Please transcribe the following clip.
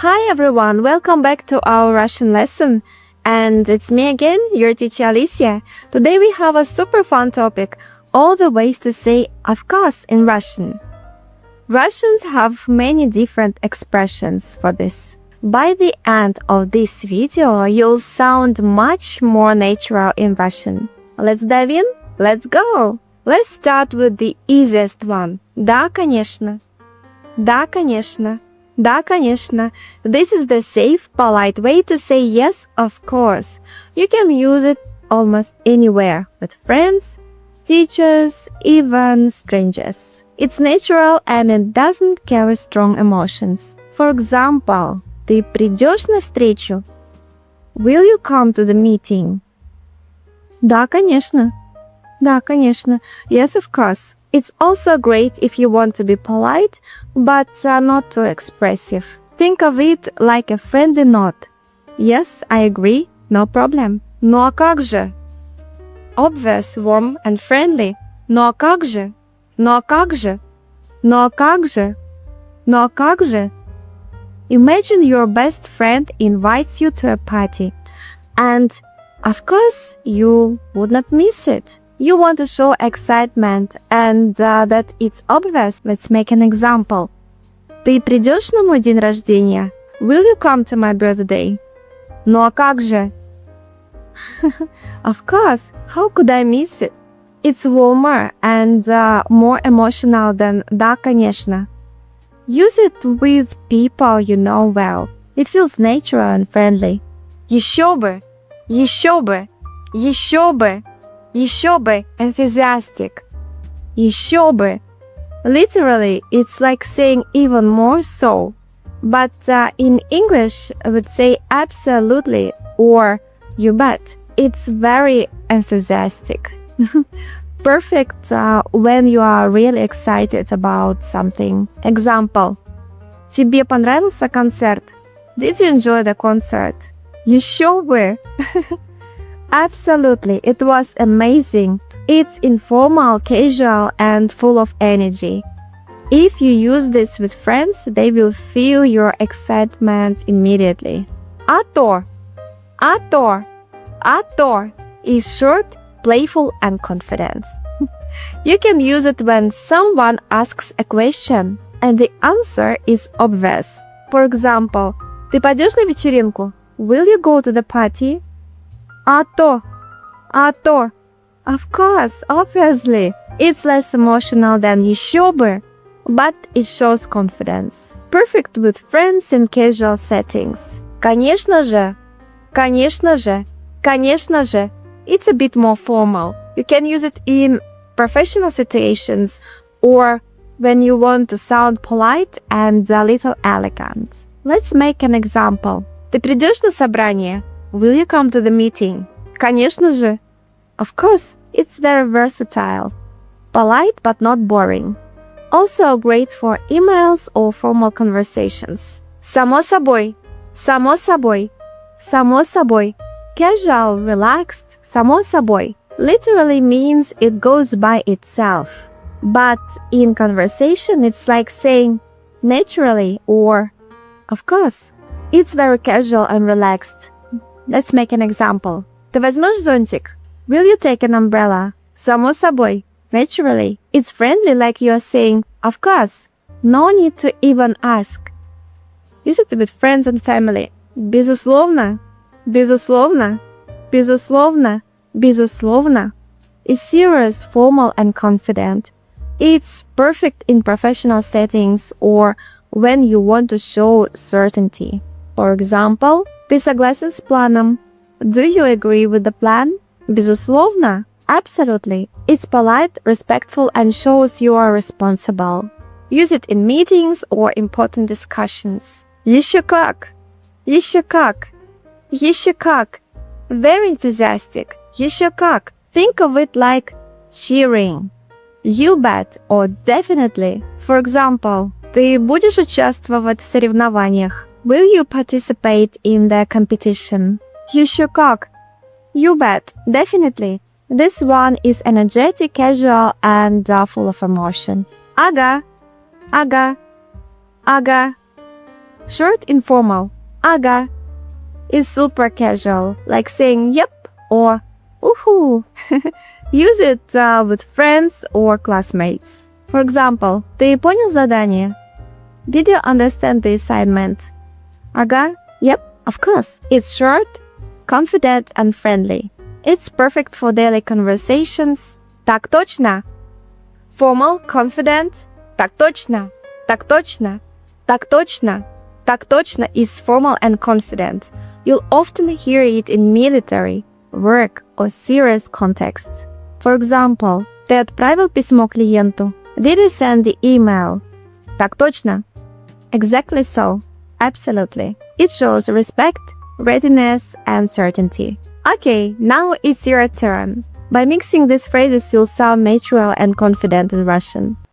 Hi everyone, welcome back to our Russian lesson. And it's me again, your teacher Alicia. Today we have a super fun topic, all the ways to say of course in Russian. Russians have many different expressions for this. By the end of this video, you'll sound much more natural in Russian. Let's dive in? Let's go! Let's start with the easiest one. Да, конечно. Да, конечно. Да, конечно. This is the safe, polite way to say yes, of course. You can use it almost anywhere, with friends, teachers, even strangers. It's natural and it doesn't carry strong emotions. For example, ты придешь на встречу? Will you come to the meeting? Да, конечно. Да, конечно. Yes, of course. It's also great if you want to be polite, but not too expressive. Think of it like a friendly nod. Yes, I agree, no problem. Ну а как же? Obvious, warm and friendly. Ну а как же? Ну а как же? Ну а как же? Ну а как же? Imagine your best friend invites you to a party. And, of course, you would not miss it. You want to show excitement and that it's obvious. Let's make an example. Ты придешь на мой день рождения? Will you come to my birthday? Ну а как же? Of course, how could I miss it? It's warmer and more emotional than да, конечно. Use it with people you know well. It feels natural and friendly. Еще бы! Еще бы! Еще бы! Еще бы, enthusiastic. Еще бы. Literally, it's like saying even more so. But in English, I would say absolutely or you bet. It's very enthusiastic. Perfect when you are really excited about something. Example. Тебе понравился концерт? Did you enjoy the concert? Еще бы. Absolutely, it was amazing. It's informal, casual, and full of energy. If you use this with friends, they will feel your excitement immediately. А то is short, playful, and confident. You can use it when someone asks a question, and the answer is obvious. For example, ты пойдешь на вечеринку? Will you go to the party? А то. Of course, obviously. It's less emotional than еще бы, but it shows confidence. Perfect with friends in casual settings. Конечно же. Конечно же. Конечно же. It's a bit more formal. You can use it in professional situations or when you want to sound polite and a little elegant. Let's make an example. Ты придешь на собрание? Will you come to the meeting? Конечно же. Of course, it's very versatile. Polite but not boring. Also great for emails or formal conversations. Само собой. Само собой. Само собой. Casual, relaxed, само собой. Literally means it goes by itself. But in conversation, it's like saying naturally or of course. It's very casual and relaxed. Let's make an example. Ты возьмешь зонтик? Will you take an umbrella? Само собой. Naturally. It's friendly like you are saying, of course. No need to even ask. Use it with friends and family. Безусловно. Безусловно. Безусловно. Безусловно. Is serious, formal, and confident. It's perfect in professional settings or when you want to show certainty. For example, ты согласен с планом? Do you agree with the plan? Безусловно. Absolutely. It's polite, respectful, and shows you are responsible. Use it in meetings or important discussions. Еще как. Еще как. Еще как. Very enthusiastic. Еще как. Think of it like cheering. You bet or definitely. For example, ты будешь участвовать в соревнованиях? Will you participate in the competition? Еще как. You bet, definitely. This one is energetic, casual, and full of emotion. Ага. Ага. Ага. Short informal. Ага is super casual, like saying yep or uhu. Use it with friends or classmates. For example, ты понял задание? Did you understand the assignment? Ага, yep, of course. It's short, confident and friendly. It's perfect for daily conversations. Так точно. Formal, confident. Так точно. Так точно. Так точно. Так точно is formal and confident. You'll often hear it in military, work or serious contexts. For example, ты отправил письмо клиенту? Did you send the email? Так точно. Exactly so. Absolutely. It shows respect, readiness, and certainty. Okay, now it's your turn. By mixing these phrases, you'll sound mature and confident in Russian.